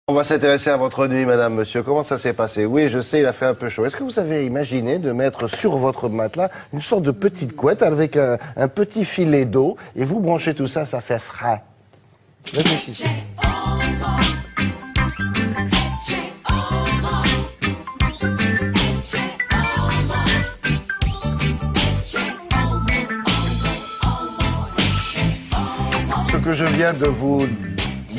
On va s'intéresser à votre nuit, madame, monsieur. Comment ça s'est passé? Oui, je sais, il a fait un peu chaud. Est-ce que vous avez imaginé de mettre sur votre matelas une sorte de petite couette avec un petit filet d'eau et vous branchez tout ça, ça fait frais? Réfléchissez. Ce que je viens de vous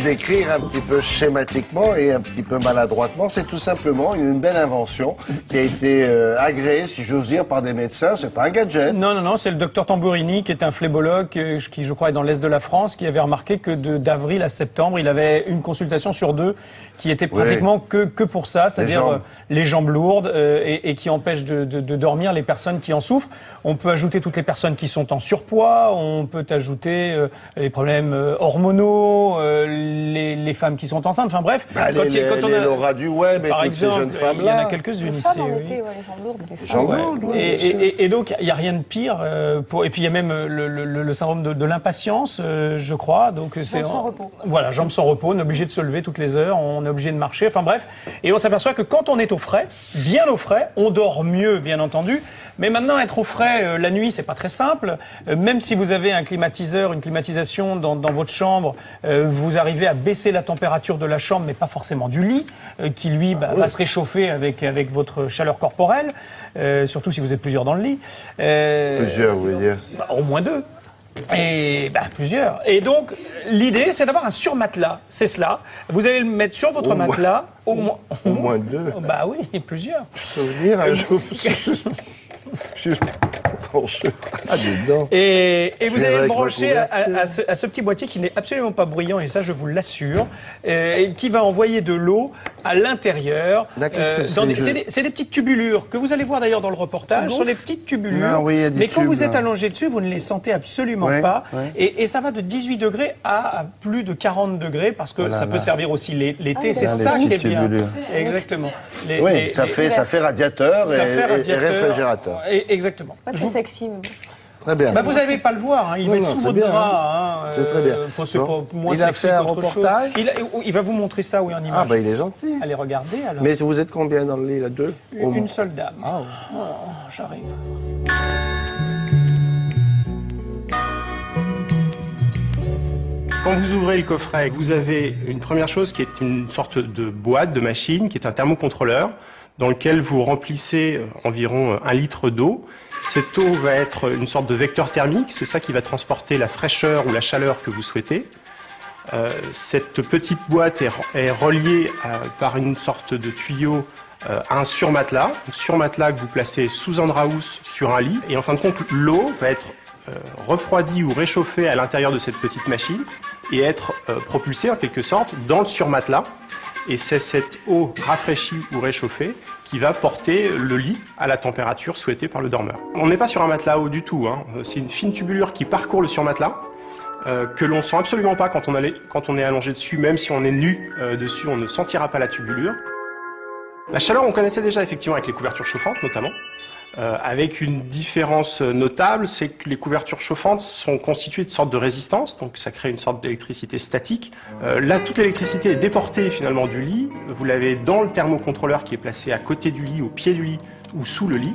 décrire un petit peu schématiquement et un petit peu maladroitement, c'est tout simplement une belle invention qui a été agréée, si j'ose dire, par des médecins. C'est pas un gadget. Non, c'est le docteur Tambourini, qui est un phlébologue, qui je crois est dans l'Est de la France, qui avait remarqué que d'avril à septembre, il avait une consultation sur deux qui était pratiquement que pour ça, c'est-à-dire les jambes lourdes et qui empêche de dormir les personnes qui en souffrent. On peut ajouter toutes les personnes qui sont en surpoids, on peut ajouter les problèmes hormonaux, les femmes qui sont enceintes, enfin bref. Les Laura du web et toutes ces jeunes femmes-là. Il y en a quelques-unes ici. Les jambes lourdes. Et donc, il n'y a rien de pire. Et puis, il y a même le syndrome de l'impatience, je crois. Donc, jambes sans repos. Voilà, jambes sans repos, on est obligé de se lever toutes les heures, on est obligé de marcher, enfin bref. Et on s'aperçoit que quand on est au frais, bien au frais, on dort mieux, bien entendu. Mais maintenant, être au frais la nuit, c'est pas très simple. Même si vous avez un climatiseur, une climatisation dans votre chambre, vous arrivez à baisser la température de la chambre, mais pas forcément du lit, qui lui va se réchauffer avec votre chaleur corporelle, surtout si vous êtes plusieurs dans le lit. Plusieurs, vous voulez dire? Au moins deux. Et plusieurs. Et donc, l'idée, c'est d'avoir un surmatelas. C'est cela. Vous allez le mettre sur votre matelas. Au moins deux. Bah oui, plusieurs. Souvenir un jour. Et vous allez le brancher à ce petit boîtier qui n'est absolument pas bruyant, et ça je vous l'assure, et qui va envoyer de l'eau à l'intérieur. C'est des petites tubulures que vous allez voir d'ailleurs dans le reportage. Ce sont des petites tubulures, mais quand vous êtes allongé dessus, vous ne les sentez absolument pas. Et ça va de 18 degrés à plus de 40 degrés, parce que ça peut servir aussi l'été. C'est ça qui est bien. Exactement. Oui, ça fait radiateur et réfrigérateur. Exactement. Pas très sexy, mais bon. Très bien. Vous n'allez pas le voir, il va être sous votre bras. C'est très bien. Il a fait un reportage. Il va vous montrer ça, oui, en image. Ah, il est gentil. Allez, regardez alors. Mais vous êtes combien dans le lit, là? Deux? Une seule dame. Ah, j'arrive. Quand vous ouvrez le coffret, vous avez une première chose qui est une sorte de boîte, de machine, qui est un thermocontrôleur, dans lequel vous remplissez environ 1 litre d'eau. Cette eau va être une sorte de vecteur thermique, c'est ça qui va transporter la fraîcheur ou la chaleur que vous souhaitez. Cette petite boîte est reliée par une sorte de tuyau à un surmatelas, que vous placez sous Andraous sur un lit. Et en fin de compte, l'eau va être refroidie ou réchauffée à l'intérieur de cette petite machine et être propulsée en quelque sorte dans le surmatelas. Et c'est cette eau rafraîchie ou réchauffée qui va porter le lit à la température souhaitée par le dormeur. On n'est pas sur un matelas haut du tout, hein. C'est une fine tubulure qui parcourt le surmatelas, que l'on ne sent absolument pas quand on est allongé dessus, même si on est nu dessus, on ne sentira pas la tubulure. La chaleur, on connaissait déjà effectivement avec les couvertures chauffantes notamment. Avec une différence notable, c'est que les couvertures chauffantes sont constituées de sortes de résistance, donc ça crée une sorte d'électricité statique. Là, toute l'électricité est déportée finalement du lit. Vous l'avez dans le thermocontrôleur qui est placé à côté du lit, au pied du lit ou sous le lit.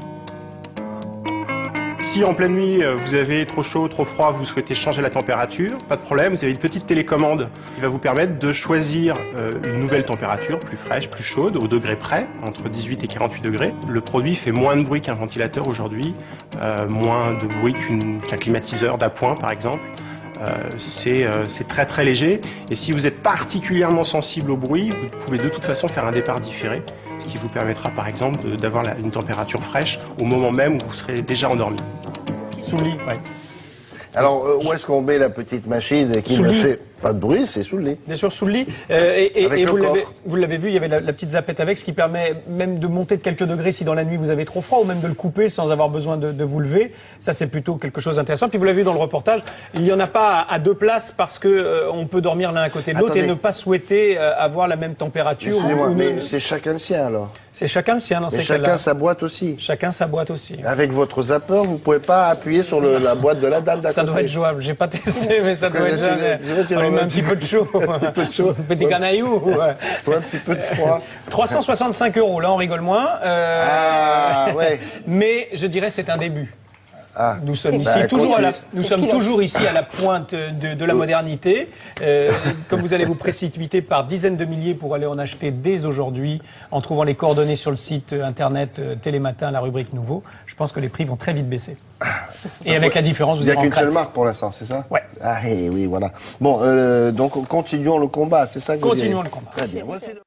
Si en pleine nuit vous avez trop chaud, trop froid, vous souhaitez changer la température, pas de problème, vous avez une petite télécommande qui va vous permettre de choisir une nouvelle température, plus fraîche, plus chaude, au degré près, entre 18 et 48 degrés. Le produit fait moins de bruit qu'un ventilateur aujourd'hui, moins de bruit qu'un climatiseur d'appoint par exemple. C'est très très léger, et si vous êtes particulièrement sensible au bruit, vous pouvez de toute façon faire un départ différé, ce qui vous permettra par exemple d'avoir une température fraîche au moment même où vous serez déjà endormi. Sous le lit, oui. Alors, où est-ce qu'on met la petite machine qui ne fait pas de bruit? C'est sous le lit. Bien sûr, sous le lit. Et vous l'avez vu, il y avait la petite zapette avec, ce qui permet même de monter de quelques degrés si dans la nuit vous avez trop froid, ou même de le couper sans avoir besoin de vous lever. Ça, c'est plutôt quelque chose d'intéressant. Puis vous l'avez vu dans le reportage, il n'y en a pas à deux places parce que on peut dormir l'un à côté de l'autre et ne pas souhaiter avoir la même température. Mais c'est chacun le sien alors. C'est chacun le sien dans ces cas-là. Chacun sa boîte aussi. Chacun sa boîte aussi. Avec votre zapper, vous ne pouvez pas appuyer sur la boîte de la dalle d'à côté. Ça doit être jouable. J'ai pas testé, mais ça doit être jouable. même un petit peu de chaud. Un petit peu de chaud. Des canailloux. Ouais. Faut un petit peu de froid. 365 €, là on rigole moins. Ah, ouais. Mais je dirais c'est un début. Ah. Nous sommes Bah, ici toujours à la, continue. nous sommes toujours ici à la pointe de la modernité. Comme vous allez vous précipiter par dizaines de milliers pour aller en acheter dès aujourd'hui, en trouvant les coordonnées sur le site internet Télématin, la rubrique Nouveau, je pense que les prix vont très vite baisser. Et avec la différence, vous Il n'y a irez en qu'une seule crête. marque pour l'instant, c'est ça? Ouais. Ah, oui, voilà. Bon, donc continuons le combat, c'est ça que vous Continuons direz? le combat. Très bien. Voici le-